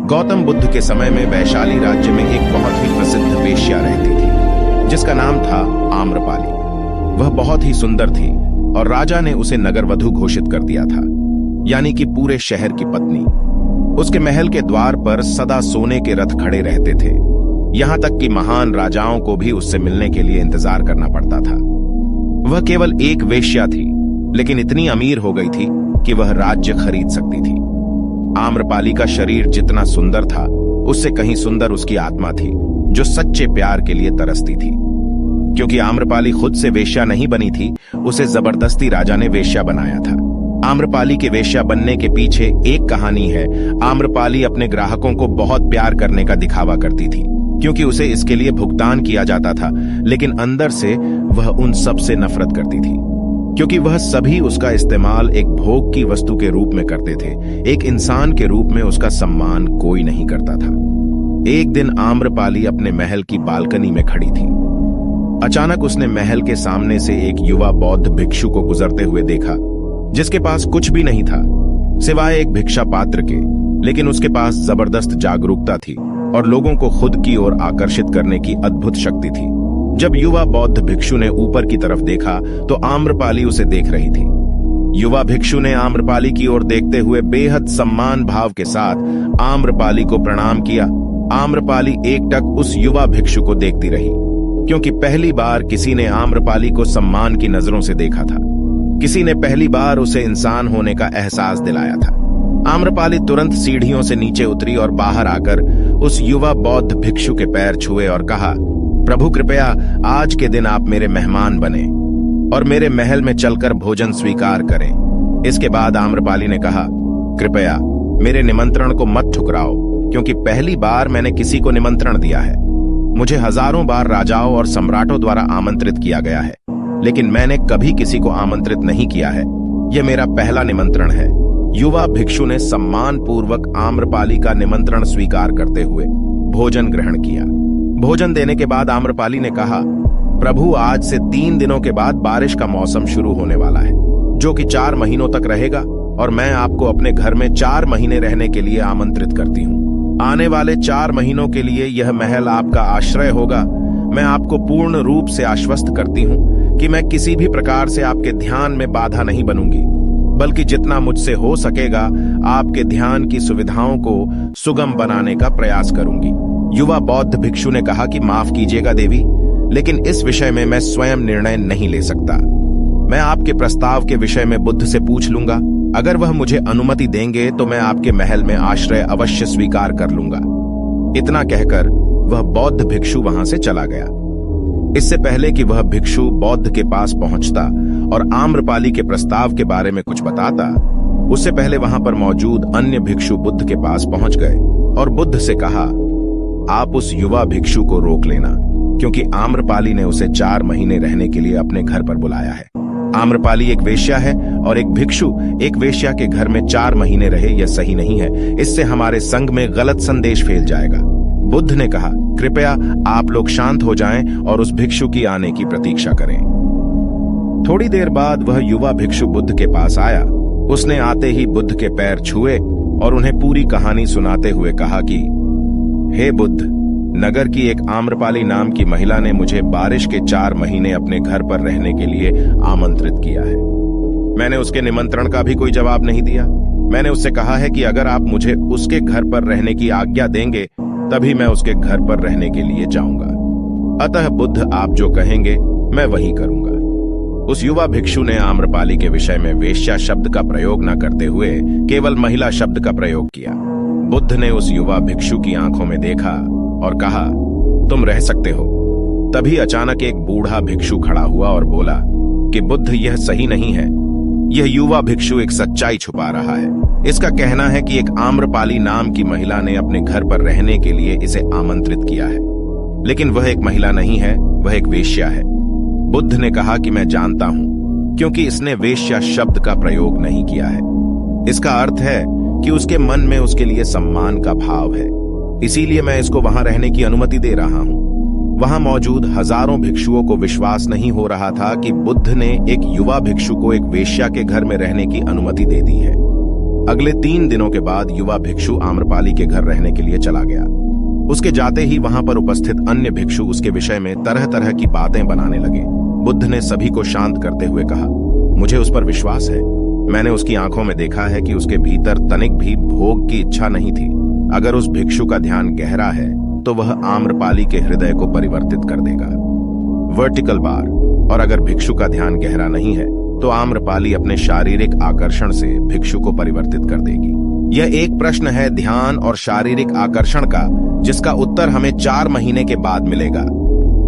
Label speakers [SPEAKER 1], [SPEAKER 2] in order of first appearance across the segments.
[SPEAKER 1] गौतम बुद्ध के समय में वैशाली राज्य में एक बहुत ही प्रसिद्ध वेश्या रहती थी जिसका नाम था आम्रपाली। वह बहुत ही सुंदर थी और राजा ने उसे नगरवधु घोषित कर दिया था, यानी कि पूरे शहर की पत्नी। उसके महल के द्वार पर सदा सोने के रथ खड़े रहते थे, यहां तक कि महान राजाओं को भी उससे मिलने के लिए इंतजार करना पड़ता था। वह केवल एक वेश्या थी, लेकिन इतनी अमीर हो गई थी कि वह राज्य खरीद सकती थी। आम्रपाली का शरीर जितना सुंदर था, उससे कहीं सुंदर उसकी आत्मा थी, जो सच्चे प्यार के लिए तरसती थी। क्योंकि आम्रपाली खुद से वेश्या नहीं बनी थी, उसे जबरदस्ती राजा ने वेश्या बनाया था। आम्रपाली के वेश्या बनने के पीछे एक कहानी है। आम्रपाली अपने ग्राहकों को बहुत प्यार करने का दिखावा करती थी, क्योंकि उसे इसके लिए भुगतान किया जाता था, लेकिन अंदर से वह उन सब से नफरत करती थी, क्योंकि वह सभी उसका इस्तेमाल एक भोग की वस्तु के रूप में करते थे। एक इंसान के रूप में उसका सम्मान कोई नहीं करता था। एक दिन आम्रपाली अपने महल की बालकनी में खड़ी थी। अचानक उसने महल के सामने से एक युवा बौद्ध भिक्षु को गुजरते हुए देखा, जिसके पास कुछ भी नहीं था सिवाय एक भिक्षा पात्र के, लेकिन उसके पास जबरदस्त जागरूकता थी और लोगों को खुद की ओर आकर्षित करने की अद्भुत शक्ति थी। जब युवा बौद्ध भिक्षु ने ऊपर की तरफ देखा तो आम्रपाली उसे देख रही थी। युवा भिक्षु ने आम्रपाली की ओर देखते हुए बेहद सम्मान भाव के साथ आम्रपाली को प्रणाम किया। आम्रपाली एकटक उस युवा भिक्षु को देखती रही, क्योंकि पहली बार किसी ने आम्रपाली को सम्मान की नजरों से देखा था। किसी ने पहली बार उसे इंसान होने का एहसास दिलाया था। आम्रपाली तुरंत सीढ़ियों से नीचे उतरी और बाहर आकर उस युवा बौद्ध भिक्षु के पैर छुए और कहा, प्रभु कृपया आज के दिन आप मेरे मेहमान बने और मेरे महल में चलकर भोजन स्वीकार करें। इसके बाद आम्रपाली ने कहा, कृपया मेरे निमंत्रण को मत ठुकराओ, क्योंकि पहली बार मैंने किसी को निमंत्रण दिया है। मुझे हजारों बार राजाओं और सम्राटों द्वारा आमंत्रित किया गया है, लेकिन मैंने कभी किसी को आमंत्रित नहीं किया है। यह मेरा पहला निमंत्रण है। युवा भिक्षु ने सम्मान पूर्वक आम्रपाली का निमंत्रण स्वीकार करते हुए भोजन ग्रहण किया। भोजन देने के बाद आम्रपाली ने कहा, प्रभु आज से 3 दिनों के बाद बारिश का मौसम शुरू होने वाला है, जो कि 4 महीनों तक रहेगा, और मैं आपको अपने घर में 4 महीने रहने के लिए आमंत्रित करती हूँ। आने वाले 4 महीनों के लिए यह महल आपका आश्रय होगा। मैं आपको पूर्ण रूप से आश्वस्त करती हूँ कि मैं किसी भी प्रकार से आपके ध्यान में बाधा नहीं बनूंगी, बल्कि जितना मुझसे हो सकेगा आपके ध्यान की सुविधाओं को सुगम बनाने का प्रयास करूंगी। युवा बौद्ध भिक्षु ने कहा कि माफ कीजिएगा देवी, लेकिन इस विषय में मैं स्वयं निर्णय नहीं ले सकता। मैं आपके प्रस्ताव के विषय में बुद्ध से पूछ लूंगा। अगर वह मुझे अनुमति देंगे तो मैं आपके महल में आश्रय अवश्य स्वीकार कर लूंगा। इतना कहकर वह बौद्ध भिक्षु वहां से चला गया। इससे पहले कि वह भिक्षु बौद्ध के पास पहुंचता और आम्रपाली के प्रस्ताव के बारे में कुछ बताता, उससे पहले वहां पर मौजूद अन्य भिक्षु बुद्ध के पास पहुंच गए और बुद्ध से कहा, आप उस युवा भिक्षु को रोक लेना, क्योंकि आम्रपाली ने उसे 4 महीने रहने के लिए अपने घर पर बुलाया है। आम्रपाली एक वेश्या है और एक भिक्षु एक वेश्या के घर में 4 महीने रहे, यह सही नहीं है। इससे हमारे संघ में गलत संदेश फैल जाएगा। बुद्ध ने कहा, कृपया आप लोग शांत हो जाएं और उस भिक्षु की आने की प्रतीक्षा करें। थोड़ी देर बाद वह युवा भिक्षु बुद्ध के पास आया। उसने आते ही बुद्ध के पैर छुए और उन्हें पूरी कहानी सुनाते हुए कहा कि हे बुद्ध, नगर की एक आम्रपाली नाम की महिला ने मुझे बारिश के 4 महीने अपने घर पर रहने के लिए आमंत्रित किया है। मैंने उसके निमंत्रण का भी कोई जवाब नहीं दिया। मैंने उससे कहा है कि अगर आप मुझे उसके घर पर रहने की आज्ञा देंगे तभी मैं उसके घर पर रहने के लिए जाऊंगा। अतः बुद्ध आप जो कहेंगे मैं वही करूंगा। उस युवा भिक्षु ने आम्रपाली के विषय में वेश्या शब्द का प्रयोग न करते हुए केवल महिला शब्द का प्रयोग किया। बुद्ध ने उस युवा भिक्षु की आंखों में देखा और कहा, तुम रह सकते हो। तभी अचानक एक बूढ़ा भिक्षु खड़ा हुआ और बोला कि बुद्ध, यह सही नहीं है। यह युवा भिक्षु एक सच्चाई छुपा रहा है। इसका कहना है कि एक आम्रपाली नाम की महिला ने अपने घर पर रहने के लिए इसे आमंत्रित किया है, लेकिन वह एक महिला नहीं है, वह एक वेश्या है। बुद्ध ने कहा कि मैं जानता हूं, क्योंकि इसने वेश्या शब्द का प्रयोग नहीं किया है। इसका अर्थ है कि उसके मन में उसके लिए सम्मान का भाव है, इसीलिए मैं इसको वहां रहने की अनुमति दे रहा हूं। वहां मौजूद हजारों भिक्षुओं को विश्वास नहीं हो रहा था कि बुद्ध ने एक युवा भिक्षु को एक वेश्या के घर में रहने की अनुमति दे दी है। अगले 3 दिनों के बाद युवा भिक्षु आम्रपाली के घर रहने के लिए चला गया। उसके जाते ही वहां पर उपस्थित अन्य भिक्षु उसके विषय में तरह तरह की बातें बनाने लगे। बुद्ध ने सभी को शांत करते हुए कहा, मुझे उस पर विश्वास है। मैंने उसकी आंखों में देखा है कि उसके भीतर तनिक भी भोग की इच्छा नहीं थी। अगर उस भिक्षु का ध्यान गहरा है तो वह आम्रपाली के हृदय को परिवर्तित कर देगा। Vertical bar. और अगर भिक्षु का ध्यान गहरा नहीं है तो आम्रपाली अपने शारीरिक आकर्षण से भिक्षु को परिवर्तित कर देगी। यह एक प्रश्न है ध्यान और शारीरिक आकर्षण का, जिसका उत्तर हमें 4 महीने के बाद मिलेगा।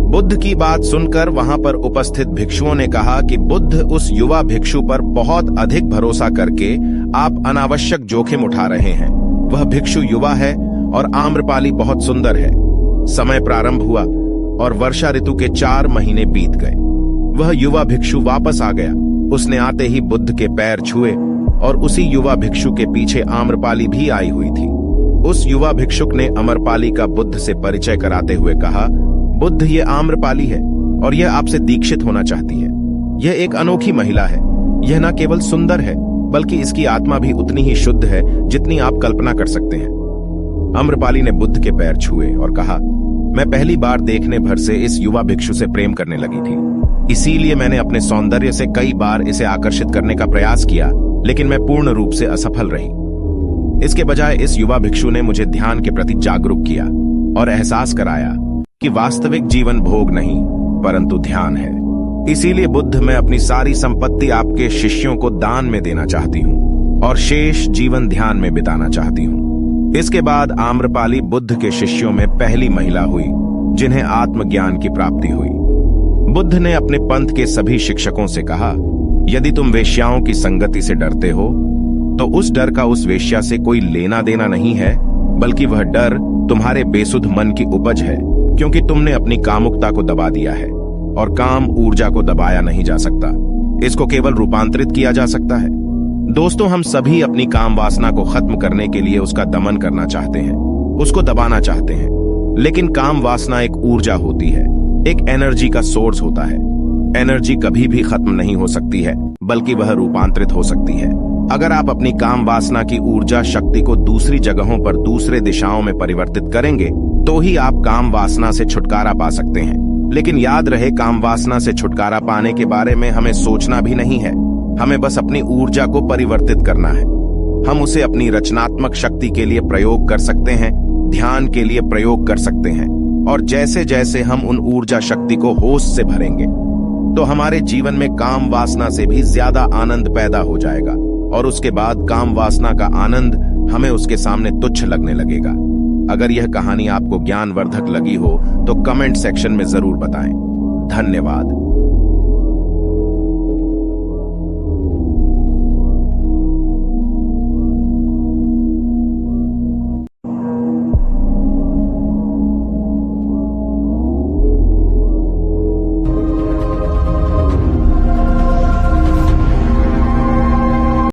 [SPEAKER 1] बुद्ध की बात सुनकर वहां पर उपस्थित भिक्षुओं ने कहा कि बुद्ध, उस युवा भिक्षु पर बहुत अधिक भरोसा करके आप अनावश्यक जोखिम उठा रहे हैं। वह भिक्षु युवा है और आम्रपाली बहुत सुंदर है। समय प्रारंभ हुआ और वर्षा ऋतु के 4 महीने बीत गए। वह युवा भिक्षु वापस आ गया। उसने आते ही बुद्ध के पैर छुए और उसी युवा भिक्षु के पीछे आम्रपाली भी आई हुई थी। उस युवा भिक्षुक ने आम्रपाली का बुद्ध से परिचय कराते हुए कहा, बुद्ध, ये आम्रपाली है और यह आपसे दीक्षित होना चाहती है। यह एक अनोखी महिला है। यह न केवल सुंदर है बल्कि इसकी आत्मा भी उतनी ही शुद्ध है जितनी आप कल्पना कर सकते हैं। आम्रपाली ने बुद्ध के पैर छुए और कहा, मैं पहली बार देखने भर से इस युवा भिक्षु से प्रेम करने लगी थी। इसीलिए मैंने अपने सौंदर्य से कई बार इसे आकर्षित करने का प्रयास किया, लेकिन मैं पूर्ण रूप से असफल रही। इसके बजाय इस युवा भिक्षु ने मुझे ध्यान के प्रति जागरूक किया और एहसास कराया कि वास्तविक जीवन भोग नहीं परंतु ध्यान है। इसीलिए बुद्ध, मैं अपनी सारी संपत्ति आपके शिष्यों को दान में देना चाहती हूँ और शेष जीवन ध्यान में बिताना चाहती हूँ। इसके बाद आम्रपाली बुद्ध के शिष्यों में पहली महिला हुई जिन्हें आत्मज्ञान की प्राप्ति हुई। बुद्ध ने अपने पंथ के सभी शिक्षकों से कहा, यदि तुम वेश्याओं की संगति से डरते हो तो उस डर का उस वेश्या से कोई लेना देना नहीं है, बल्कि वह डर तुम्हारे बेसुध मन की उपज है, क्योंकि तुमने अपनी कामुकता को दबा दिया है और काम ऊर्जा को दबाया नहीं जा सकता। इसको केवल रूपांतरित किया जा सकता है। दोस्तों, हम सभी अपनी काम वासना को खत्म करने के लिए उसका दमन करना चाहते हैं, उसको दबाना चाहते हैं। लेकिन काम वासना एक ऊर्जा होती है, एक एनर्जी का सोर्स होता है। एनर्जी कभी भी खत्म नहीं हो सकती है, बल्कि वह रूपांतरित हो सकती है। अगर आप अपनी काम वासना की ऊर्जा शक्ति को दूसरी जगहों पर, दूसरे दिशाओं में परिवर्तित करेंगे तो ही आप काम वासना से छुटकारा पा सकते हैं। लेकिन याद रहे, काम वासना से छुटकारा पाने के बारे में हमें सोचना भी नहीं है। हमें बस अपनी ऊर्जा को परिवर्तित करना है। हम उसे अपनी रचनात्मक शक्ति के लिए प्रयोग कर सकते हैं, ध्यान के लिए प्रयोग कर सकते हैं। और जैसे जैसे हम उन ऊर्जा शक्ति को होश से भरेंगे तो हमारे जीवन में काम वासना से भी ज्यादा आनंद पैदा हो जाएगा और उसके बाद काम वासना का आनंद हमें उसके सामने तुच्छ लगने लगेगा। अगर यह कहानी आपको ज्ञानवर्धक लगी हो तो कमेंट सेक्शन में जरूर बताएं। धन्यवाद।